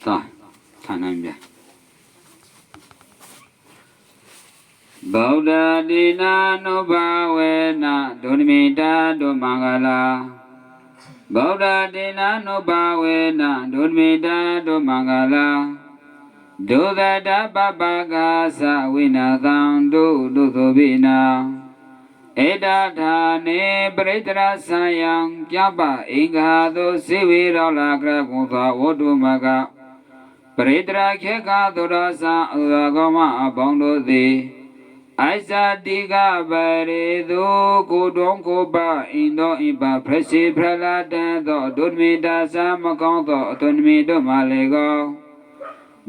သာဌာနမြတ်ဗုဒ္ဓတိနာနုဘာဝေနဒုနိမိတာဒုမင်္ဂလာဗုဒ္ဓတိနာနုဘာဝေနဒုနိမိတာဒုမင်္ဂလာဒုသတ္တပပကာသဝိနာသံဒုသုဘိနာဧတထာနေပရိတရဆံယံကြပအင်္ဂါသောစေဝေရောလာကရကုသောဝတ္တုမကပရိတရာခေကသုရသံဥရကောမအပေါင်းတို့သည်အိဇာတိကပရိသုကိုတုံးကိုပအင်းသောဣပဖရစီဖရလာတံသောဒုမိတာသမကောင်းသောအတုန်မီတို့မှလေကော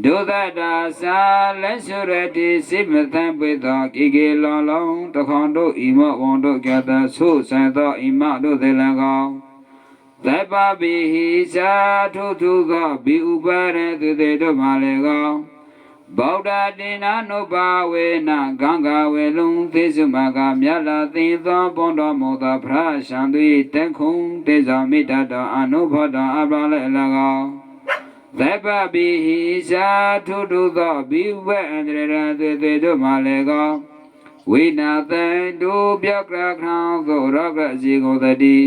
ဒုသတ္တသာလက်စွရတိစိမသံပိသောကိကေလောလုံးတခေါန်တို့ဤမောဝန်တို့ကြတဆုဆံသောဣမတို့သေလံကောသဗ္ဗဗိဟိသာထုထုသောဘိဥပါရသုတေတို့မှလေကောဗုဒ္ဓတိနာနုဘာဝေနဂံဃဝေလုံသေစုမကမြတ်လာသိသောဘုံတော်မူသောဖရာရှံသူ၏တန်ခုံတေဇာမိတ္တတော်အနုဘောတော်အပလာလေလကောသဗ္ဗဗိဟိသာထုထုသောဘိဝေအန္တရသုတေတို့မှလေကောဝိနာသံတုပြောကရခံသောရောဂဇေကိုတတိ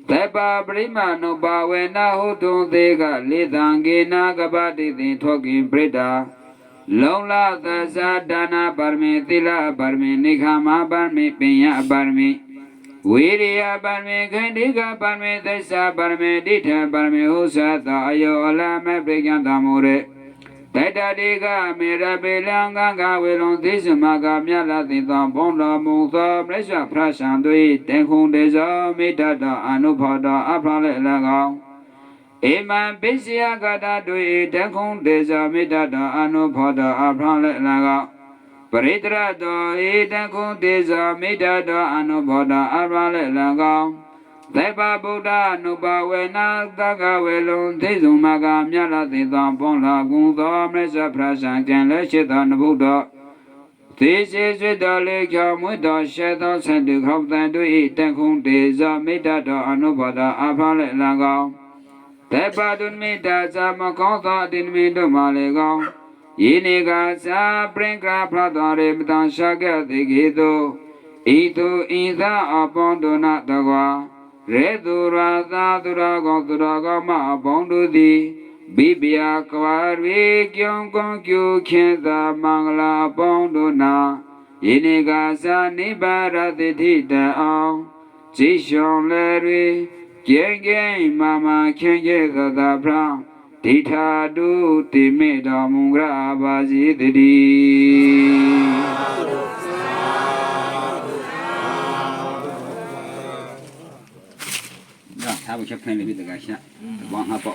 သဗ္ဗပရိမနုဘာဝေနဟုတုံသေးကလေသံကေနာကပတိသိထောကိပရိတာလုံလသဇာဒါနာပါရမေသီလပါရမေနိခမပါရမေပညာပါရမေဝိရိယပါရမေခန္တိကပါရမေသစ္စာပါရမေဒိဋ္ဌပါရမေဟုသသောအယောအလမေပရိယံတမောရေတတတိကမေရပေလံကံကဝေလုံသိစမကမြတ်လာသိသောဘုံတော်မူသောပြစ္ဆဖရရှံတို့၏တေခုံတေဇောမိတ္တတော်အနုဖောတော်အဖလေလကောဧမံပိစယကတာတို့၏တေခုံတေဇောမိတ္တတော်အနုဖောတော်အဖလေလကောပရိတရတော်၏တေခုံတေဇောမိတ္တတော်အနုဖောတော်အဖလေလကောသဗ္ဗဗုဒ္ဓနုဘာဝေနသက္ကဝေလုံသိစုံမကမြတ်လာသိသောဘုံလာကုသောမြတ်စွာဘုရားဆံကျန်လက်ရှိသောနဗုဒ္ဓသေစေဆွေတော်လေကျော်မွေတော်ရှေသောဆန္တုခောက်တန်တို့၏တန်ခုံတေဇာမိတ္တတော်အနုဘောဓအဖလေလံကောသဗ္ဗတုမိတ္တသမကောသောအတိနမိတို့မှလေကောယေနေကသာပရင်ကဖရတော်ရေမတန်ရှာကတိကေတောဤသူဤသာအပေါင်းတို့နာတကွာရေသူရာသာသူရာကောသူရာကောမအပေါင်းတို့သည်ဘိဗျာကဝရေကျုံကွန်ကျူခင်သာမင်္ဂလာအပေါင်းတို့နာယေနေကသာနိဗ္ဗာရတိတိတံအောင်ဇိရှုံလေတွေကျင်းကျင်းမာမာခင်ကျဲသောသာဖရာဒိဋ္ဌာတုတိမေတော်မူကြပါစေတည်း他不去看那个这个线，往下跑。